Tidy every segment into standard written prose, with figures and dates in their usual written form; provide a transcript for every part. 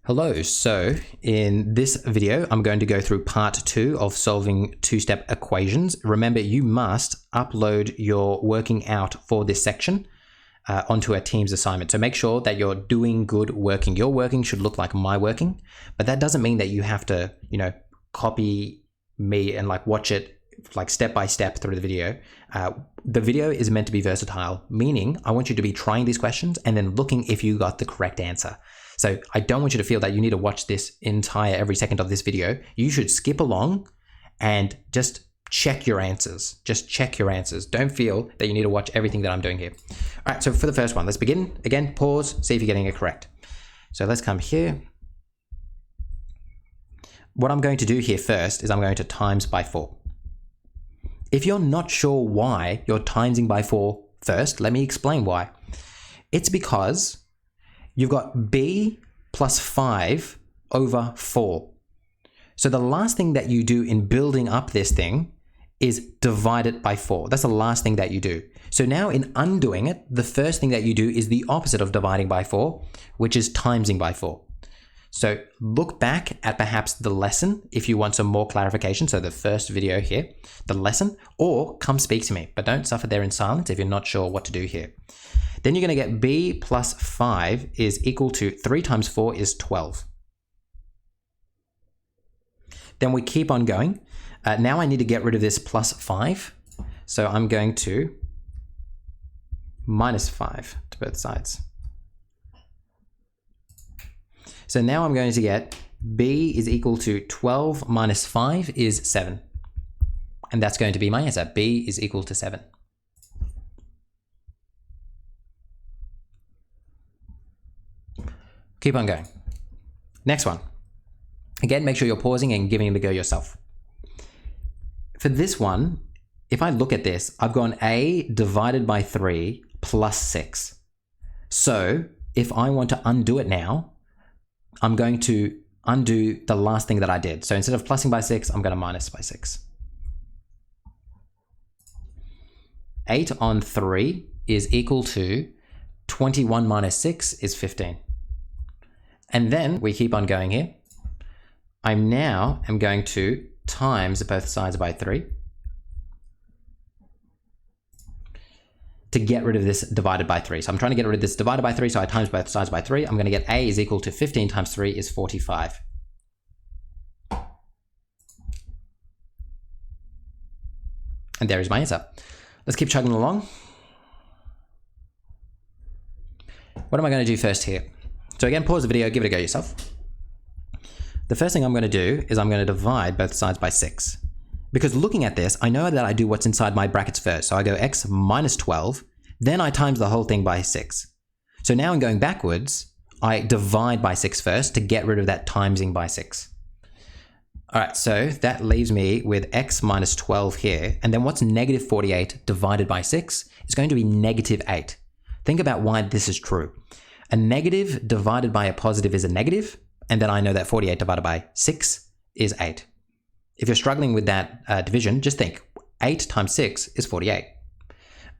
Hello, so in this video, I'm going to go through part 2 of solving two-step equations. Remember, you must upload your working out for this section onto a Teams assignment. So make sure that you're doing good working. Your working should look like my working, but that doesn't mean that you have to, copy me and watch it step by step through the video. The video is meant to be versatile, meaning I want you to be trying these questions and then looking if you got the correct answer. So I don't want you to feel that you need to watch this every second of this video. You should skip along and just check your answers. Just check your answers. Don't feel that you need to watch everything that I'm doing here. All right, so for the first one, let's begin. Again, pause, see if you're getting it correct. So let's come here. What I'm going to do here first is I'm going to times by 4. If you're not sure why you're timesing by 4 first, let me explain why. It's because you've got b plus 5 over 4. So the last thing that you do in building up this thing is divide it by 4. That's the last thing that you do. So now in undoing it, the first thing that you do is the opposite of dividing by 4, which is timesing by 4. So look back at perhaps the lesson if you want some more clarification. So the first video here, the lesson, or come speak to me, but don't suffer there in silence if you're not sure what to do here. Then you're going to get b plus 5 is equal to 3 times 4 is 12. Then we keep on going. Now I need to get rid of this plus 5. So I'm going to minus 5 to both sides. So now I'm going to get b is equal to 12 minus 5 is 7. And that's going to be my answer. b is equal to 7. Keep on going. Next one. Again, make sure you're pausing and giving it a go yourself. For this one, if I look at this, I've gone a divided by 3 plus 6. So if I want to undo it now, I'm going to undo the last thing that I did. So instead of plusing by 6, I'm going to minus by 6. 8 on 3 is equal to 21 minus 6 is 15. And then we keep on going here. I now am going to times both sides by 3 to get rid of this divided by 3. So I'm trying to get rid of this divided by 3, so I times both sides by 3. I'm going to get a is equal to 15 times 3 is 45. And there is my answer. Let's keep chugging along. What am I going to do first here? So again, pause the video, give it a go yourself. The first thing I'm going to do is I'm going to divide both sides by 6. Because looking at this, I know that I do what's inside my brackets first. So I go x minus 12, then I times the whole thing by 6. So now in going backwards, I divide by 6 first to get rid of that timesing by 6. All right, so that leaves me with x minus 12 here. And then what's negative 48 divided by 6 is going to be negative 8. Think about why this is true. A negative divided by a positive is a negative, and then I know that 48 divided by 6 is 8. If you're struggling with that division, just think 8 times 6 is 48.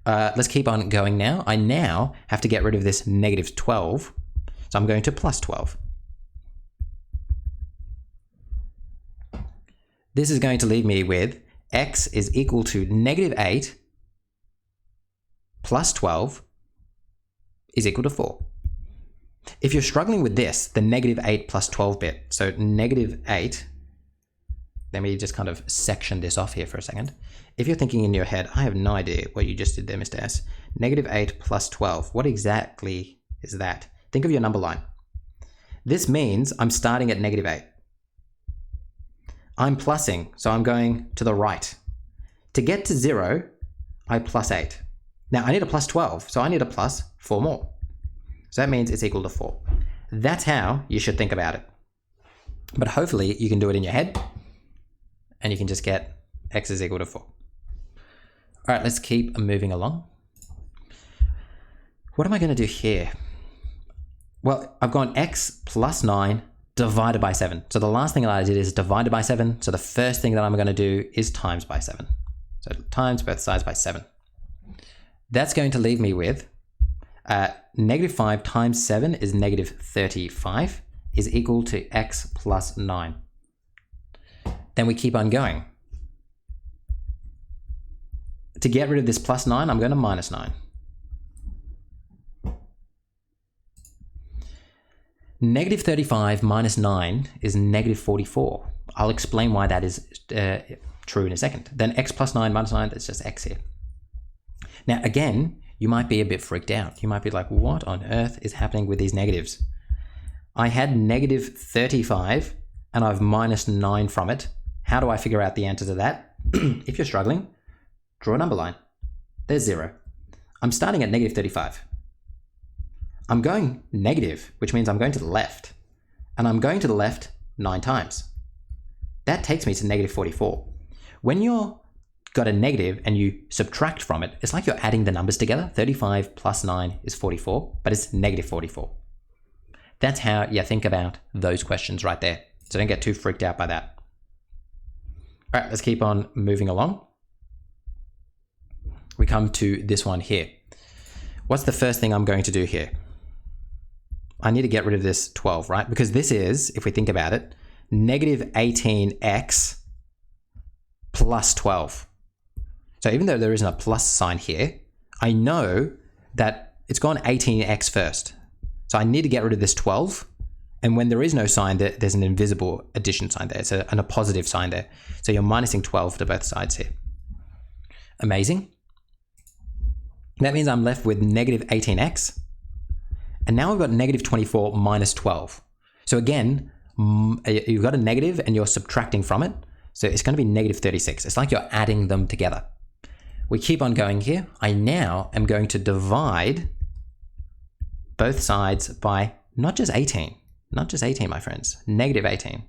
Let's keep on going now. I now have to get rid of this negative 12, so I'm going to plus 12. This is going to leave me with x is equal to negative 8 plus 12 is equal to 4. If you're struggling with this, the negative 8 plus 12 bit, so negative 8, let me just kind of section this off here for a second. If you're thinking in your head, I have no idea what you just did there, Mr. S. Negative 8 plus 12, what exactly is that? Think of your number line. This means I'm starting at negative 8. I'm plussing, so I'm going to the right. To get to 0, I plus 8. Now I need a plus 12, so I need a plus 4 more. So that means it's equal to 4. That's how you should think about it. But hopefully you can do it in your head and you can just get x is equal to 4. All right, let's keep moving along. What am I going to do here? Well, I've gone x plus 9 divided by 7. So the last thing that I did is divided by 7. So the first thing that I'm going to do is times by 7. So times both sides by 7. That's going to leave me with negative 5 times 7 is negative 35 is equal to x plus 9. Then we keep on going. To get rid of this plus 9, I'm going to minus 9. Negative 35 minus 9 is negative 44. I'll explain why that is true in a second. Then x plus 9 minus 9, that's just x here. Now, again, you might be a bit freaked out. You might be like, what on earth is happening with these negatives? I had negative 35 and I've minus 9 from it. How do I figure out the answer to that? If you're struggling, draw a number line. There's 0. I'm starting at negative 35. I'm going negative, which means I'm going to the left. And I'm going to the left 9 times. That takes me to negative 44. When you're got a negative and you subtract from it, it's like you're adding the numbers together. 35 plus 9 is 44, but it's negative 44. That's how you think about those questions right there. So don't get too freaked out by that. All right, let's keep on moving along. We come to this one here. What's the first thing I'm going to do here? I need to get rid of this 12, right? Because this is, if we think about it, negative 18x plus 12. So even though there isn't a plus sign here, I know that it's gone 18x first. So I need to get rid of this 12. And when there is no sign, there's an invisible addition sign there. It's a positive sign there. So you're minusing 12 to both sides here. Amazing. That means I'm left with negative 18x. And now we've got negative 24 minus 12. So again, you've got a negative and you're subtracting from it. So it's going to be negative 36. It's like you're adding them together. We keep on going here. I now am going to divide both sides by not just 18. Not just 18, my friends. Negative 18.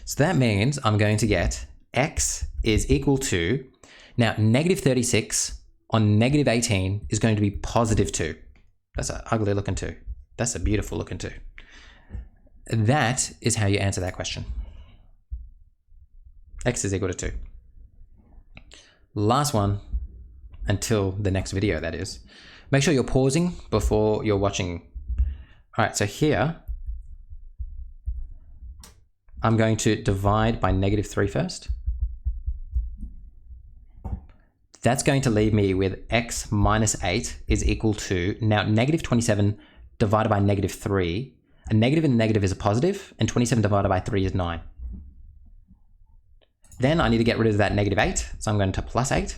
So that means I'm going to get x is equal to, now negative 36 on negative 18 is going to be positive 2. That's an ugly looking 2. That's a beautiful looking 2. That is how you answer that question. X is equal to 2. Last one, until the next video, that is. Make sure you're pausing before you're watching. All right, so here, I'm going to divide by negative 3 first. That's going to leave me with x minus 8 is equal to, now negative 27 divided by negative 3. A negative and a negative is a positive, and 27 divided by 3 is 9. Then I need to get rid of that negative 8, so I'm going to plus 8.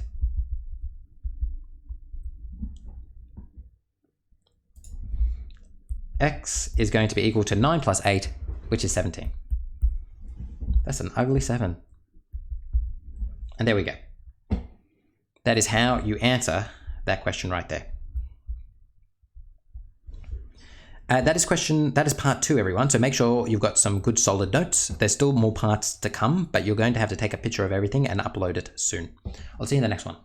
X is going to be equal to 9 plus 8, which is 17. That's an ugly 7. And there we go. That is how you answer that question right there. That is part 2, everyone. So make sure you've got some good solid notes. There's still more parts to come, but you're going to have to take a picture of everything and upload it soon. I'll see you in the next one.